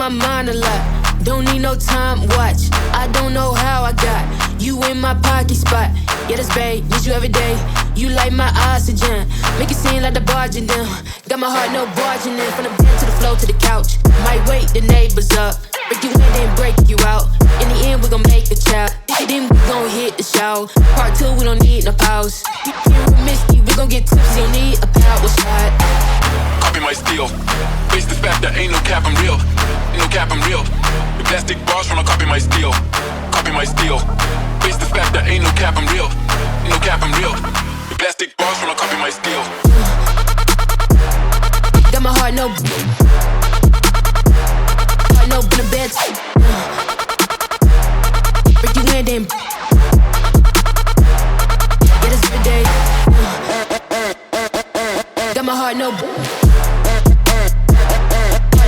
my mind a lot. Don't need no time watch. I don't know how I got you in my pocket spot. Yeah, that's babe, need you every day. You like my oxygen, make it seem like the barging down. Got my heart no barging in. From the bed to the floor to the couch. Might wake the neighbors up. Break you in, then break you out. In the end, we gon' make a child. Then we gon' hit the show. Part 2, we don't need no pause. Here with Misty, we gon' get tipsy. Don't need a power shot. Copy my steel. Face the fact that ain't no cap, I'm real. Ain't no cap, I'm real. The plastic bars tryna copy my steel. Copy my steel. Face the fact that ain't no cap, I'm real. Ain't no cap, I'm real. The plastic bars tryna copy my steel. Got my heart no in the bed. Break you in, then yeah, this every day. Got my heart no in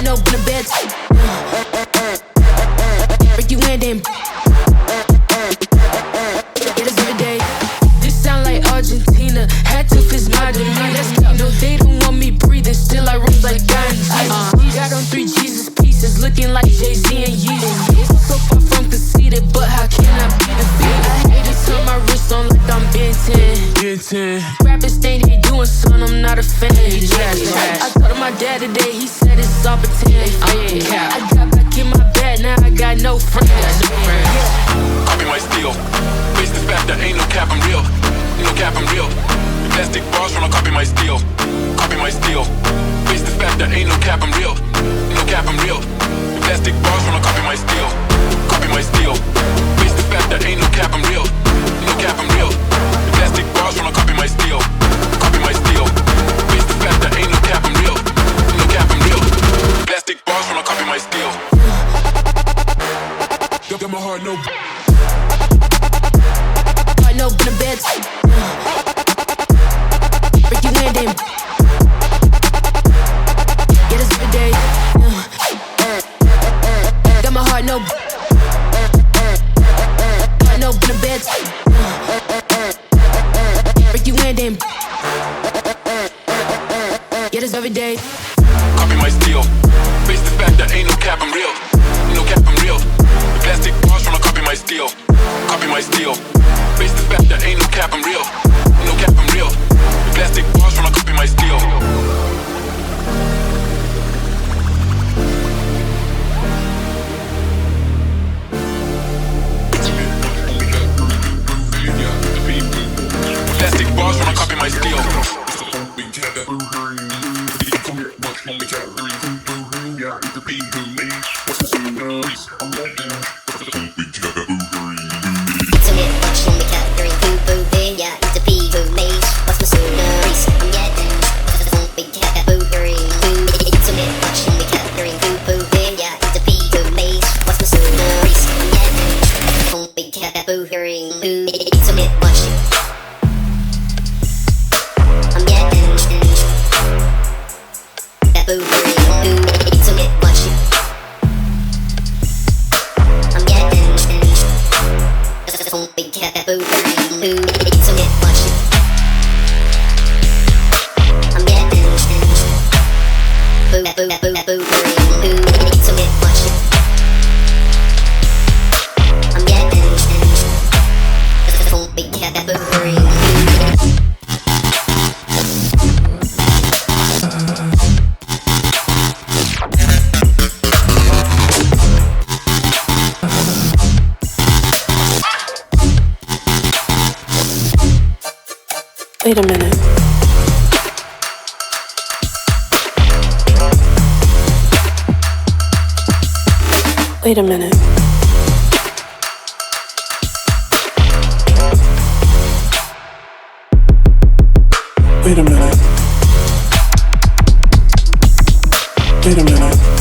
the bed. Break you in, then yeah, this every day. This sound like Argentina. Had to fist my demeanor. Let's go. No, they don't want me breathing. Still I rose like Gandhi. Got on 3 Jesus pieces, looking like Jay-Z and Yeezy. So far from conceited, but how can I be defeated? I hate to turn my wrist on like I'm Ben 10. Rappers think they doing something, I'm not a fan. I told him my dad today, he said it's all pretend. I got back in my bed, now I got no friends. Copy my steel. Face the fact that ain't no cap, I'm real. Ain't no cap, I'm real. The plastic bars tryna copy my steel. Copy my steel. Face the fact that ain't no cap, I'm real. Ain't no cap, I'm real. The plastic bars tryna copy my steel. Copy my steel. Face the fact that ain't no cap, I'm real. Ain't no cap, I'm real. The plastic bars tryna copy my steel. Copy my steel. Face the fact that ain't no cap, I'm real. Ain't no cap, I'm real. The plastic bars tryna copy my steel. Got my heart no. Heart no in the bed. Break you in, then yeah, this every day. Got my heart no in the bed. Break you in, then yeah, this every day. Copy my steel. Face the fact that ain't no cap, I'm real. Ain't no cap, I'm real. The plastic bars tryna copy my steel. Copy my steel. Face the fact that ain't no cap, I'm real. Ain't no cap, I'm real. The plastic bars tryna copy my steel. Plastic bars tryna copy my steel. Wait a minute. Wait a minute. Wait a minute. Wait a minute.